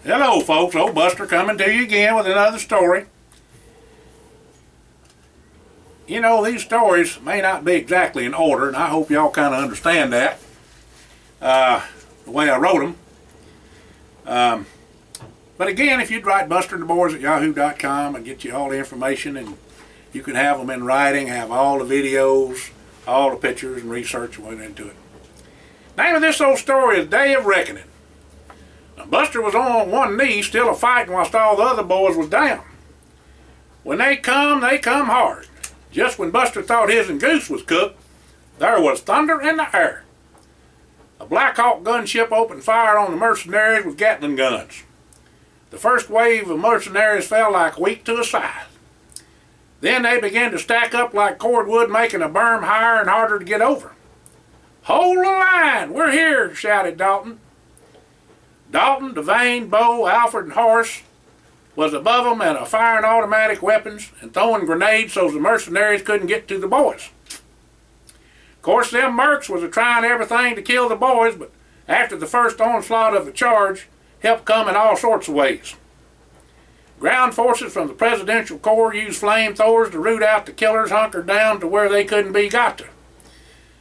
Hello folks, old Buster coming to you again with another story. You know, these stories may not be exactly in order, and I hope y'all kind of understand that, the way I wrote them. But again, if you'd write busterandtheboys@yahoo.com and get you all the information, and you can have them in writing, have all the videos, all the pictures and research went into it. Name of this old story is Day of Reckoning. Now, Buster was on one knee still a-fighting whilst all the other boys was down. When they come hard. Just when Buster thought his and Goose was cooked, there was thunder in the air. A Black Hawk gunship opened fire on the mercenaries with Gatling guns. The first wave of mercenaries fell like wheat to a scythe. Then they began to stack up like cordwood, making a berm higher and harder to get over. "Hold the line! We're here!" shouted Dalton. Dalton, Devane, Bo, Alfred, and Horace was above them and firing automatic weapons and throwing grenades so the mercenaries couldn't get to the boys. Of course, them mercs was trying everything to kill the boys, but after the first onslaught of the charge, help come in all sorts of ways. Ground forces from the Presidential Corps used flamethrowers to root out the killers hunkered down to where they couldn't be got to.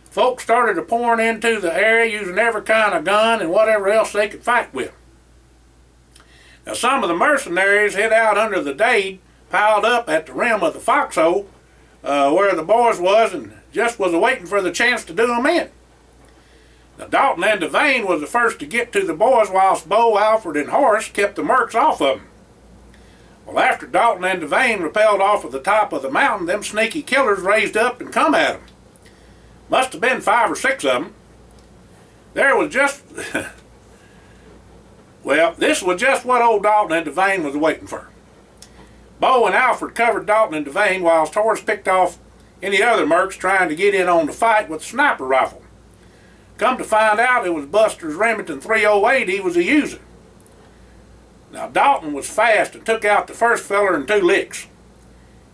Folks started pouring into the area using every kind of gun and whatever else they could fight with. Now, some of the mercenaries hid out under the Dade, piled up at the rim of the foxhole where the boys was, and just was waiting for the chance to do them in. Now, Dalton and Devane was the first to get to the boys, whilst Bo, Alfred, and Horace kept the mercs off of them. Well, after Dalton and Devane rappelled off of the top of the mountain, them sneaky killers raised up and come at them. Must have been 5 or 6 of them. There was just, well, this was just what old Dalton and Devane was waiting for. Bo and Alfred covered Dalton and Devane whilst Horace picked off any other mercs trying to get in on the fight with a sniper rifle. Come to find out, it was Buster's Remington 308 he was using. Now, Dalton was fast and took out the first feller in 2 licks.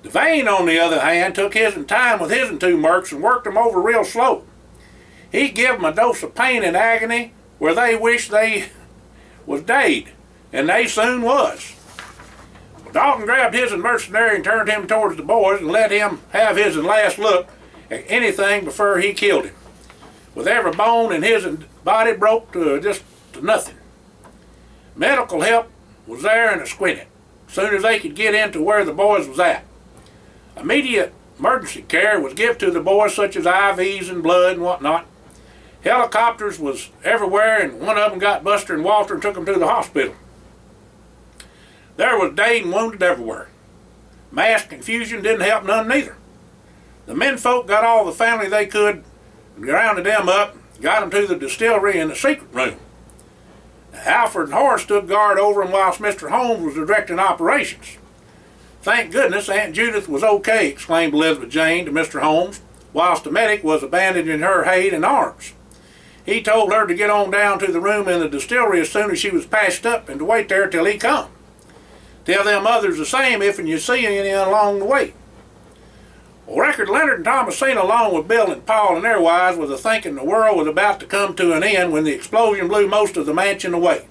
Devane, on the other hand, took his time with his 2 mercs and worked them over real slow. He give them a dose of pain and agony where they wished they was dead, and they soon was. Dalton grabbed his mercenary and turned him towards the boys and let him have his last look at anything before he killed him, with every bone in his body broke to just to nothing. Medical help was there in a squinting, as soon as they could get into where the boys was at. Immediate emergency care was given to the boys, such as IVs and blood and whatnot. Helicopters was everywhere, and one of them got Buster and Walter and took them to the hospital. There was dead and wounded everywhere. Mass confusion didn't help none neither. The menfolk got all the family they could, and rounded them up, got them to the distillery in the secret room. Alfred and Horace stood guard over them whilst Mr. Holmes was directing operations. "Thank goodness Aunt Judith was okay," exclaimed Elizabeth Jane to Mr. Holmes, whilst the medic was bandaging her head and arms. He told her to get on down to the room in the distillery as soon as she was patched up and to wait there till he come. "Tell them others the same if and you see any along the way." Well, Record Leonard and Thomasina, along with Bill and Paul and their wives, was thinking the world was about to come to an end when the explosion blew most of the mansion away.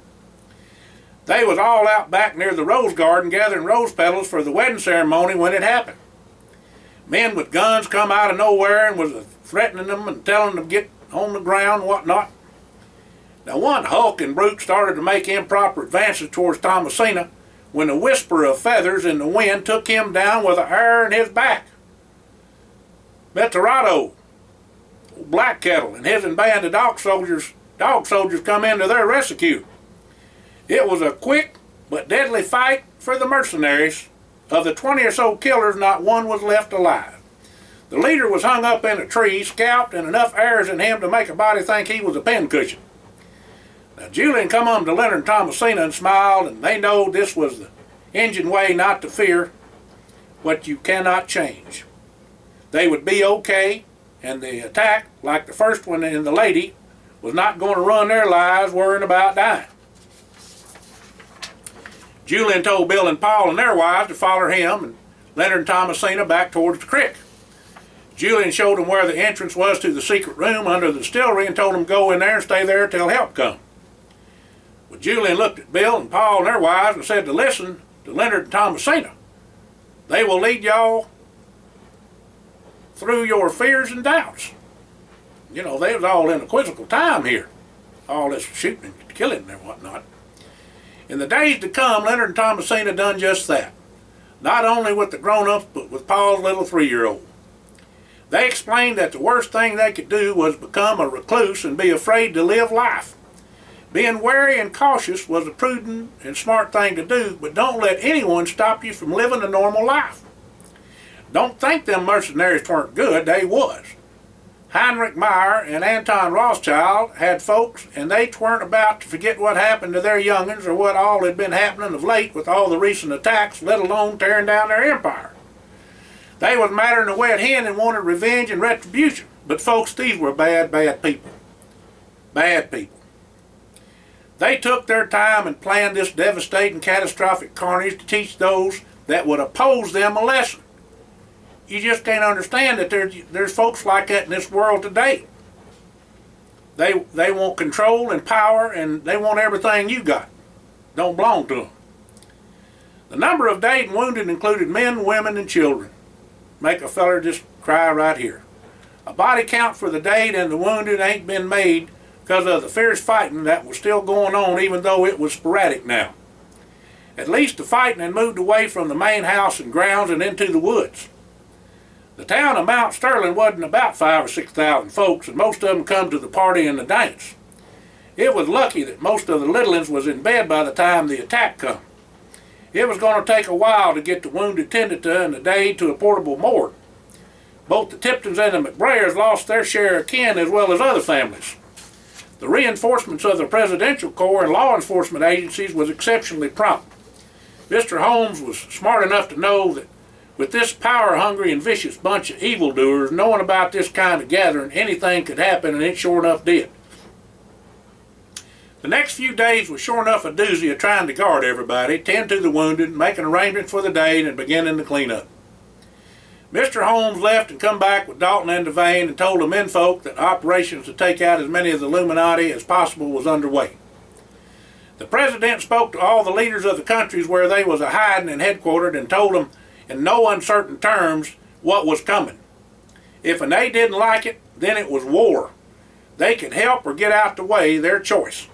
They was all out back near the rose garden gathering rose petals for the wedding ceremony when it happened. Men with guns come out of nowhere and was threatening them and telling them to get on the ground and whatnot. Now, one hulking brute started to make improper advances towards Thomasina when a whisper of feathers in the wind took him down with an arrow in his back. Meteorado, Black Kettle, and his band of dog soldiers come into their rescue. It was a quick but deadly fight for the mercenaries. Of the 20 or so killers, not one was left alive. The leader was hung up in a tree, scalped, and enough arrows in him to make a body think he was a pincushion. Now, Julian come on to Leonard and Thomasina and smiled, and they know this was the Injun way not to fear what you cannot change. They would be okay, and the attack, like the first one in the lady, was not going to run their lives worrying about dying. Julian told Bill and Paul and their wives to follow him and Leonard and Thomasina back towards the creek. Julian showed them where the entrance was to the secret room under the distillery and told them to go in there and stay there till help come. But Julian looked at Bill and Paul and their wives and said to listen to Leonard and Thomasina. They will lead y'all through your fears and doubts. You know, they was all in a quizzical time here. All this shooting and killing and whatnot. In the days to come, Leonard and Thomasina done just that. Not only with the grown-ups, but with Paul's little 3-year-old. They explained that the worst thing they could do was become a recluse and be afraid to live life. Being wary and cautious was a prudent and smart thing to do, but don't let anyone stop you from living a normal life. Don't think them mercenaries weren't good, they was. Heinrich Meyer and Anton Rothschild had folks, and they weren't about to forget what happened to their young'uns or what all had been happening of late with all the recent attacks, let alone tearing down their empire. They was mattering a wet hen and wanted revenge and retribution. But folks, these were bad, bad people. Bad people. They took their time and planned this devastating, catastrophic carnage to teach those that would oppose them a lesson. You just can't understand that there's folks like that in this world today. They want control and power, and they want everything you got. Don't belong to them. The number of dead and wounded included men, women, and children. Make a feller just cry right here. A body count for the dead and the wounded ain't been made because of the fierce fighting that was still going on, even though it was sporadic now. At least the fighting had moved away from the main house and grounds and into the woods. The town of Mount Sterling wasn't about 5,000 or 6,000 folks, and most of them come to the party and the dance. It was lucky that most of the little ones was in bed by the time the attack come. It was going to take a while to get the wounded tended to and the dead to a portable morgue. Both the Tiptons and the McBrayers lost their share of kin as well as other families. The reinforcements of the Presidential Corps and law enforcement agencies was exceptionally prompt. Mr. Holmes was smart enough to know that with this power-hungry and vicious bunch of evildoers knowing about this kind of gathering, anything could happen, and it sure enough did. The next few days was sure enough a doozy of trying to guard everybody, tend to the wounded, making arrangements for the day, and beginning the cleanup. Mr. Holmes left and come back with Dalton and Devane and told the menfolk that operations to take out as many of the Illuminati as possible was underway. The President spoke to all the leaders of the countries where they was a-hiding and headquartered and told them in no uncertain terms what was coming. If they didn't like it, then it was war. They could help or get out the way, their choice.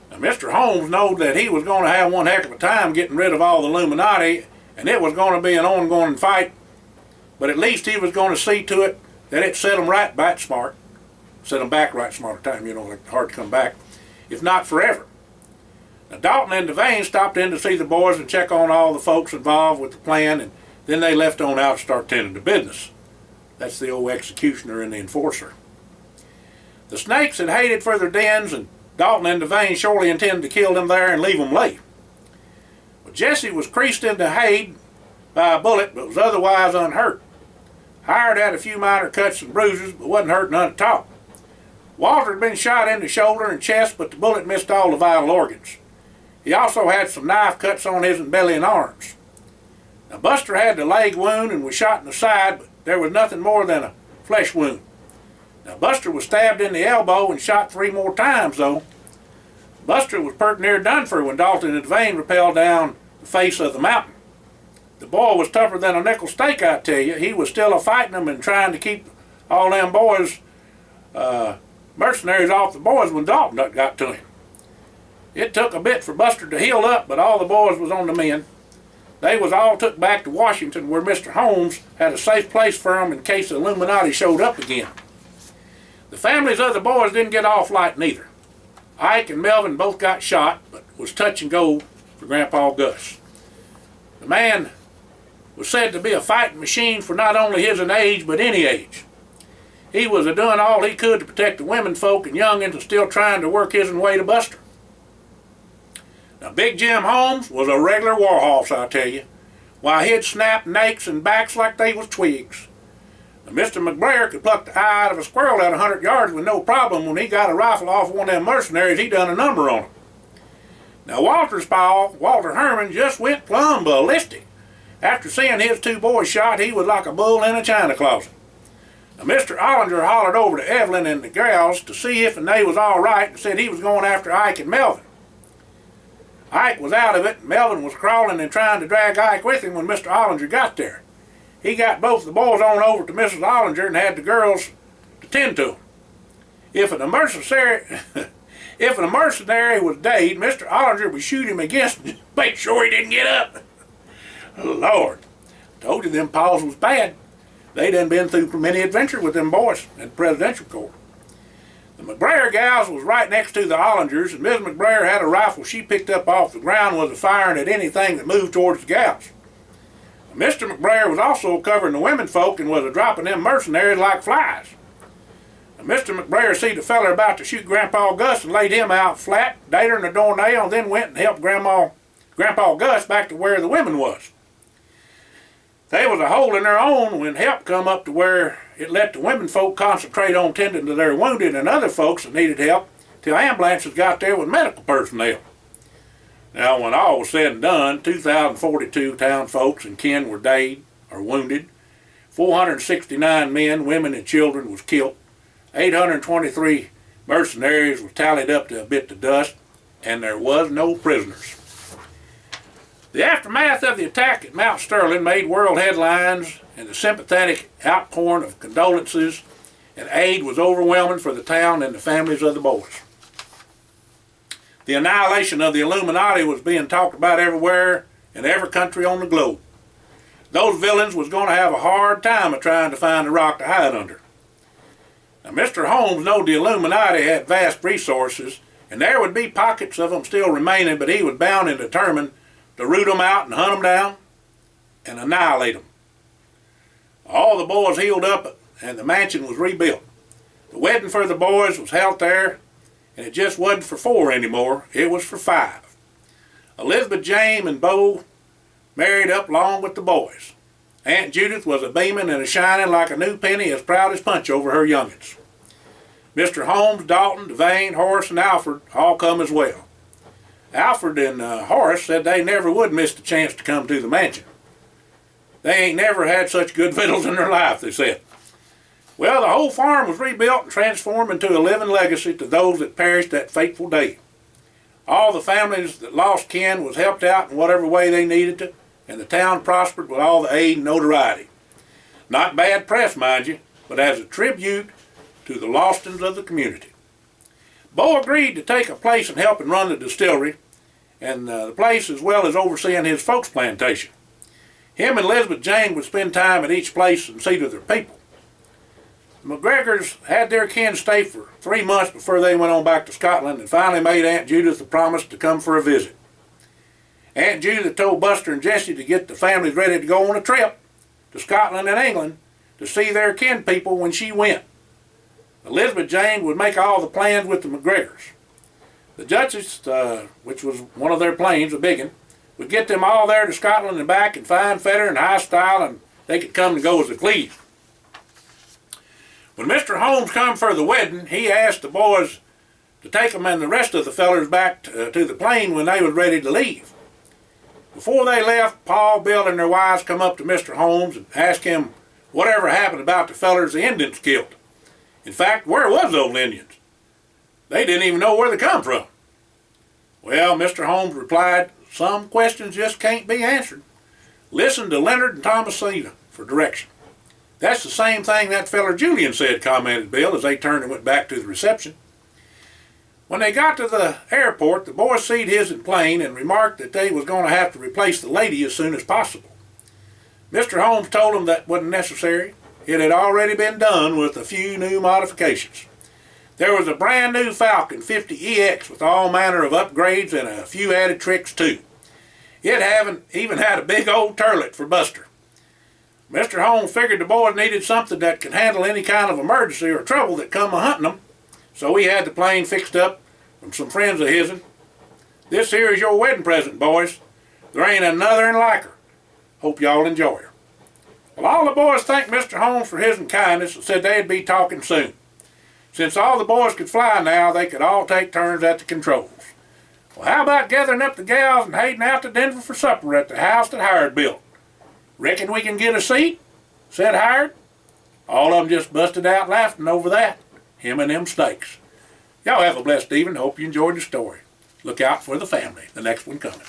Now, Mr. Holmes knew that he was going to have one heck of a time getting rid of all the Illuminati, and it was going to be an ongoing fight, but at least he was going to see to it that it set them right back smart. Set them back right smart at time, you know, it's hard to come back, if not forever. Now, Dalton and Devane stopped in to see the boys and check on all the folks involved with the plan, and then they left on out to start tending to business. That's the old executioner and the enforcer. The snakes had hated for their dens, and Dalton and Devane surely intended to kill them there and leave them lay. But Jesse was creased into Hade by a bullet, but was otherwise unhurt. Howard had a few minor cuts and bruises, but wasn't hurt none at all. Walter had been shot in the shoulder and chest, but the bullet missed all the vital organs. He also had some knife cuts on his belly and arms. Now, Buster had the leg wound and was shot in the side, but there was nothing more than a flesh wound. Now, Buster was stabbed in the elbow and shot 3 more times, though. Buster was pert near done for when Dalton and Devane rappelled down the face of the mountain. The boy was tougher than a nickel steak, I tell you. He was still a-fighting them and trying to keep all them boys, mercenaries off the boys when Dalton got to him. It took a bit for Buster to heal up, but all the boys was on the mend. They was all took back to Washington, where Mr. Holmes had a safe place for them in case the Illuminati showed up again. The families of the boys didn't get off light neither. Ike and Melvin both got shot, but was touch and go for Grandpa Gus. The man was said to be a fighting machine for not only his age, but any age. He was a-doing all he could to protect the women folk and young'uns and still trying to work his way to Buster. Now, Big Jim Holmes was a regular warhorse, I tell you. Why, he'd snap necks and backs like they was twigs. Now, Mr. McBrayer could pluck the eye out of a squirrel at 100 yards with no problem. When he got a rifle off one of them mercenaries, he done a number on him. Now, Walter's pa, Walter Herman, just went plumb ballistic. After seeing his 2 boys shot, he was like a bull in a china closet. Now, Mr. Ollinger hollered over to Evelyn and the gals to see if they was all right and said he was going after Ike and Melvin. Ike was out of it, and Melvin was crawling and trying to drag Ike with him when Mr. Ollinger got there. He got both the boys on over to Mrs. Ollinger and had the girls to tend to them. If an mercenary was dead, Mr. Ollinger would shoot him against and make sure he didn't get up. Lord, told you them paws was bad. They done been through many adventures with them boys at the presidential court. The McBrayer gals was right next to the Ollingers, and Miss McBrayer had a rifle she picked up off the ground and was firing at anything that moved towards the gals. Mr. McBrayer was also covering the women folk and was dropping them mercenaries like flies. Mr. McBrayer see the feller about to shoot Grandpa Gus and laid him out flat, dater in the doornail, and then went and helped Grandpa Gus back to where the women was. They was a holding their own when help come up to where it let the women folk concentrate on tending to their wounded and other folks that needed help till ambulances got there with medical personnel. Now, when all was said and done, 2,042 town folks and kin were dead or wounded. 469 men, women, and children was killed. 823 mercenaries were tallied up to a bit to dust, and there was no prisoners. The aftermath of the attack at Mount Sterling made world headlines, and the sympathetic outpouring of condolences and aid was overwhelming for the town and the families of the boys. The annihilation of the Illuminati was being talked about everywhere in every country on the globe. Those villains was going to have a hard time of trying to find a rock to hide under. Now, Mr. Holmes knew the Illuminati had vast resources, and there would be pockets of them still remaining, but he was bound and determined to root them out and hunt them down and annihilate them. All the boys healed up, and the mansion was rebuilt. The wedding for the boys was held there, and it just wasn't for 4 anymore, it was for 5. Elizabeth, James, and Bo married up along with the boys. Aunt Judith was a beaming and a shining like a new penny, as proud as Punch over her young'uns. Mr. Holmes, Dalton, Devane, Horace, and Alfred all come as well. Alfred and Horace said they never would miss the chance to come to the mansion. They ain't never had such good victuals in their life, they said. Well, the whole farm was rebuilt and transformed into a living legacy to those that perished that fateful day. All the families that lost kin was helped out in whatever way they needed to, and the town prospered with all the aid and notoriety. Not bad press, mind you, but as a tribute to the lost ones of the community. Bo agreed to take a place in helping run the distillery, and the place as well as overseeing his folks' plantation. Him and Elizabeth Jane would spend time at each place and see to their people. The McGregors had their kin stay for 3 months before they went on back to Scotland, and finally made Aunt Judith a promise to come for a visit. Aunt Judith told Buster and Jessie to get the families ready to go on a trip to Scotland and England to see their kin people when she went. Elizabeth Jane would make all the plans with the McGregors. The Duchess, which was one of their planes, a big one, would get them all there to Scotland and back in fine feather and high style, and they could come and go as they pleased. When Mr. Holmes come for the wedding, he asked the boys to take them and the rest of the fellers back to the plane when they was ready to leave. Before they left, Paul, Bill, and their wives come up to Mr. Holmes and asked him whatever happened about the fellers the Indians killed. In fact, where was those Indians? They didn't even know where they come from. Well, Mr. Holmes replied, some questions just can't be answered. Listen to Leonard and Thomasina for direction. That's the same thing that feller Julian said, commented Bill as they turned and went back to the reception. When they got to the airport, the boys seed his plane and remarked that they was going to have to replace the lady as soon as possible. Mr. Holmes told them that wasn't necessary. It had already been done with a few new modifications. There was a brand new Falcon 50EX with all manner of upgrades and a few added tricks too. It even had a big old turlet for Buster. Mr. Holmes figured the boys needed something that could handle any kind of emergency or trouble that come a-hunting them, so he had the plane fixed up from some friends of his'n. This here is your wedding present, boys. There ain't another like her. Hope y'all enjoy her. Well, all the boys thanked Mr. Holmes for his kindness and said they'd be talking soon. Since all the boys could fly now, they could all take turns at the controls. Well, how about gathering up the gals and heading out to Denver for supper at the house that Howard built? Reckon we can get a seat? Said Howard. All of them just busted out laughing over that. Him and them steaks. Y'all have a blessed evening. Hope you enjoyed the story. look out for the family. The next one coming.